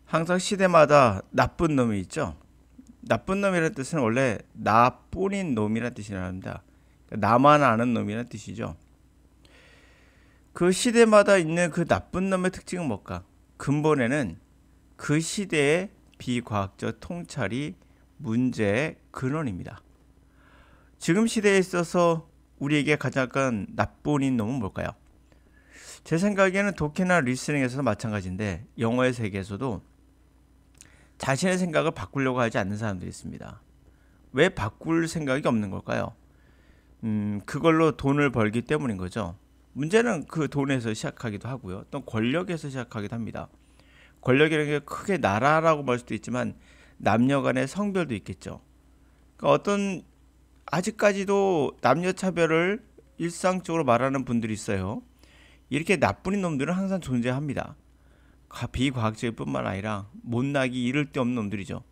항상 시대마다 나쁜 놈이 있죠. 나쁜 놈이라는 뜻은 원래 나뿐인 놈이라는 뜻이라 합니다. 나만 아는 놈이라는 뜻이죠. 그 시대마다 있는 그 나쁜 놈의 특징은 뭘까? 근본에는 그 시대의 비과학적 통찰이 문제의 근원입니다. 지금 시대에 있어서 우리에게 가장 큰 나쁜인 놈은 뭘까요? 제 생각에는 독해나 리스닝에서도 마찬가지인데 영어의 세계에서도 자신의 생각을 바꾸려고 하지 않는 사람들이 있습니다. 왜 바꿀 생각이 없는 걸까요? 그걸로 돈을 벌기 때문인 거죠. 문제는 그 돈에서 시작하기도 하고요. 또 권력에서 시작하기도 합니다. 권력이라는 게 크게 나라라고 말 수도 있지만 남녀 간의 성별도 있겠죠. 그러니까 어떤 아직까지도 남녀 차별을 일상적으로 말하는 분들이 있어요. 이렇게 나쁜 놈들은 항상 존재합니다. 비과학적일 뿐만 아니라 못나기 이를 데 없는 놈들이죠.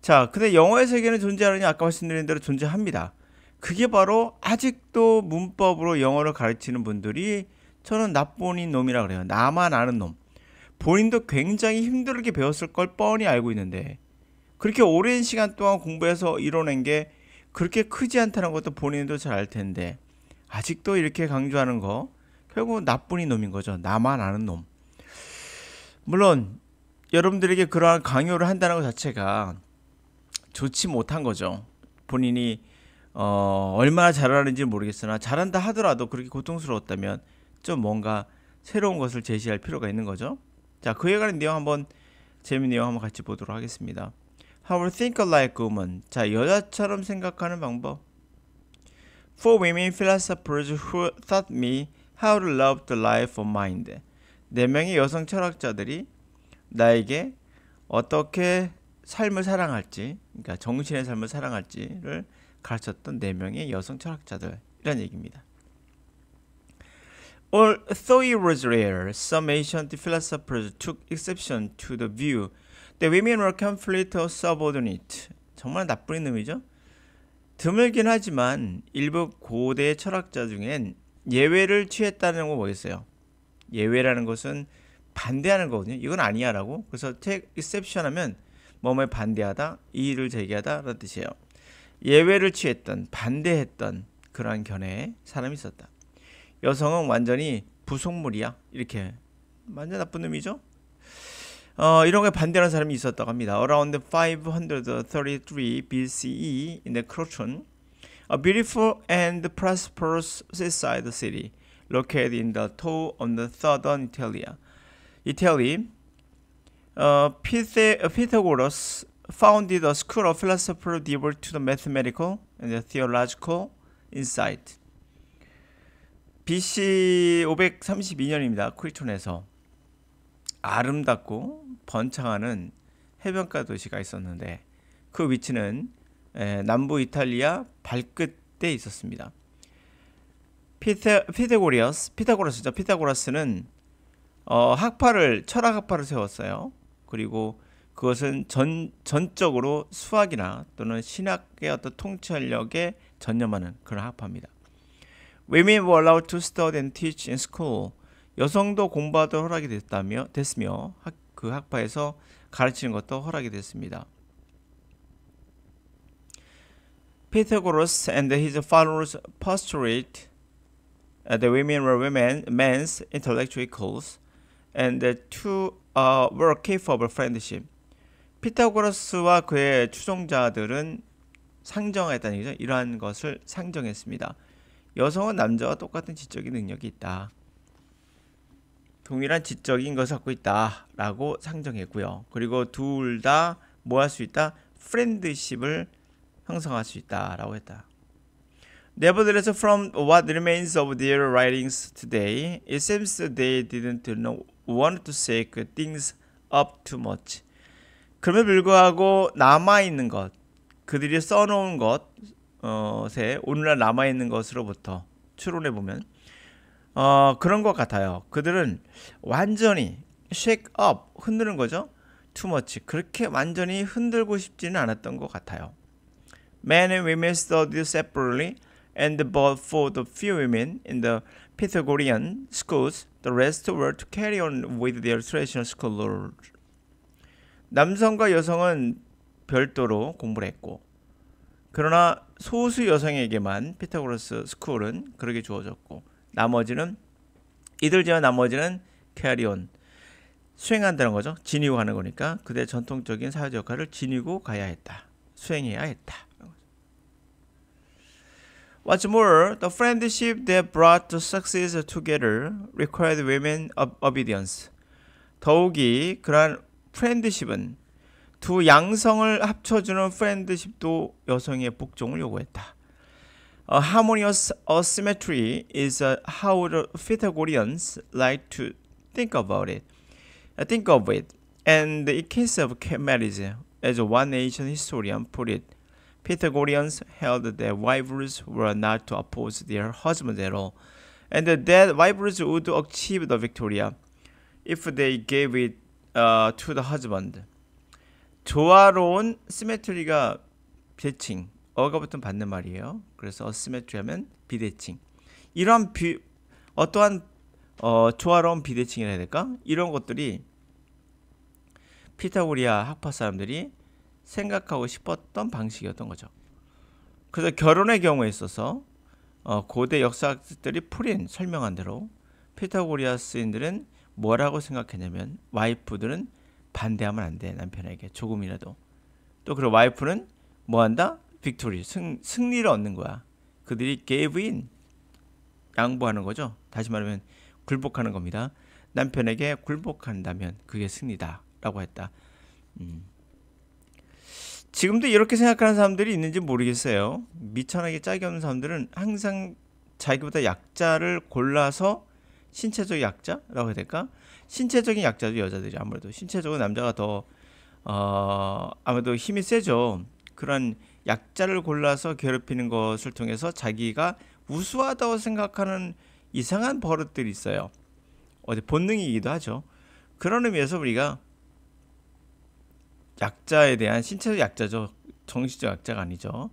자, 근데 영어의 세계는 존재하느냐? 아까 말씀드린 대로 존재합니다. 그게 바로 아직도 문법으로 영어를 가르치는 분들이 저는 나쁜 놈이라 그래요. 나만 아는 놈. 본인도 굉장히 힘들게 배웠을 걸 뻔히 알고 있는데 그렇게 오랜 시간 동안 공부해서 이뤄낸 게 그렇게 크지 않다는 것도 본인도 잘 알 텐데 아직도 이렇게 강조하는 거 결국 나쁜 놈인 거죠. 나만 아는 놈. 물론 여러분들에게 그러한 강요를 한다는 것 자체가 좋지 못한 거죠. 본인이 얼마나 잘하는지 모르겠으나 잘한다 하더라도 그렇게 고통스러웠다면 좀 뭔가 새로운 것을 제시할 필요가 있는 거죠. 자, 그에 관한 내용 한번 재미있는 내용 한번 같이 보도록 하겠습니다. How to think like a woman. 자, 여자처럼 생각하는 방법. For women philosophers who taught me how to love the life of mind. 4명의 여성 철학자들이 나에게 어떻게 삶을 사랑할지, 그러니까 정신의 삶을 사랑할지를 가르쳤던 4명의 여성 철학자들이란 얘기입니다. Although it was rare, some ancient philosophers took exception to the view that women were completely subordinate. 정말 나쁜 놈이죠. 드물긴 하지만 일부 고대 철학자 중엔 예외를 취했다는 거 뭐겠어요? 예외라는 것은 반대하는 거거든요. 이건 아니야라고. 그래서 take exception 하면 뭐뭐에 반대하다, 이의를 제기하다 라는 뜻이에요. 예외를 취했던, 반대했던 그러한 견해의 사람이 있었다. 여성은 완전히 부속물이야. 이렇게 완전 나쁜 놈이죠. 이런 거에 반대하는 사람이 있었다고 합니다. Around 533 BCE in the Croton, a beautiful and prosperous seaside city located in the toe of the southern Italy, Pythagoras founded a school of philosophers devoted to the mathematical and the theological insight. BC 532년입니다. 크리톤에서 아름답고 번창하는 해변가 도시가 있었는데 그 위치는 남부 이탈리아 발끝에 있었습니다. 피타고라스죠. 피타고라스는 철학 학파를 세웠어요. 그리고 그것은 전적으로 수학이나 또는 신학의 어떤 통찰력에 전념하는 그런 학파입니다. Women were allowed to study and teach in school. 여성도 공부하도록 허락이 됐으며 그 학파에서 가르치는 것도 허락이 됐습니다. Pythagoras and his followers postulate that women were men's intellectual equals and the two were capable of friendship. 피타고라스와 그의 추종자들은 상정했다는 얘기죠. 이러한 것을 상정했습니다. 여성은 남자와 똑같은 지적인 능력이 있다. 동일한 지적인 것을 갖고 있다라고 상정했고요. 그리고 둘 다 뭐 할 수 있다? 프렌드십을 형성할 수 있다라고 했다. Nevertheless, from what remains of their writings today, it seems they didn't want to shake things up too much. 그럼에도 불구하고 남아있는 것, 그들이 써놓은 것에 오늘날 남아있는 것으로부터 추론해보면 그런 것 같아요. 그들은 완전히 shake up, 흔드는 거죠. too much, 그렇게 완전히 흔들고 싶지는 않았던 것 같아요. Men and women studied separately, and but for the few women in the Pythagorean schools, the rest were to carry on with their traditional school. 남성과 여성은 별도로 공부를 했고, 그러나 소수 여성에게만 피타고라스 스쿨은 그렇게 주어졌고, 나머지는 이들 제외 나머지는 캐리온 수행한다는 거죠. 지니고 가는 거니까 그들의 전통적인 사회적 역할을 지니고 가야 했다. 수행해야 했다. What's more, the friendship that brought the sexes together required women obedience. 더욱이 그러한 프렌드십은 두 양성을 합쳐주는 프렌드십도 여성의 복종을 요구했다. A harmonious asymmetry is how the Pythagoreans like to think about it. Think of it. And in case of marriage, as one ancient historian put it, Pythagoreans held that wives were not to oppose their husbands at all, and that wives would achieve the victory if they gave it to the husband. 조화로운 시메트리가 비대칭, 어가 붙으면 받는 말이에요. 그래서 어시메트리 하면 비대칭. 이러한 어떠한 조화로운 비대칭이라 해야 될까? 이런 것들이 피타고리아 학파 사람들이 생각하고 싶었던 방식이었던 거죠. 그래서 결혼의 경우에 있어서 고대 역사학자들이 설명한 대로 피타고리아스인들은 뭐라고 생각했냐면 와이프들은 반대하면 안 돼, 남편에게 조금이라도. 또 그리고 와이프는 뭐한다? 빅토리, 승리를 얻는 거야. 그들이 gave in, 양보하는 거죠. 다시 말하면 굴복하는 겁니다. 남편에게 굴복한다면 그게 승리다 라고 했다. 지금도 이렇게 생각하는 사람들이 있는지 모르겠어요. 미천하게 짝이 없는 사람들은 항상 자기보다 약자를 골라서, 신체적 약자라고 해야 될까? 신체적인 약자도 여자들이 아무래도 신체적으로 남자가 더 아무래도 힘이 세죠. 그런 약자를 골라서 괴롭히는 것을 통해서 자기가 우수하다고 생각하는 이상한 버릇들이 있어요. 어디 본능이기도 하죠. 그런 의미에서 우리가 약자에 대한 신체적 약자죠. 정신적 약자가 아니죠.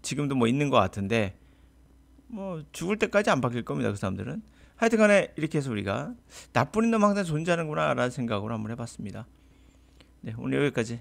지금도 뭐 있는 것 같은데 뭐 죽을 때까지 안 바뀔 겁니다. 그 사람들은. 하여튼간에 이렇게 해서 우리가 나쁜 놈 항상 존재하는구나 라는 생각으로 한번 해봤습니다. 네, 오늘 여기까지.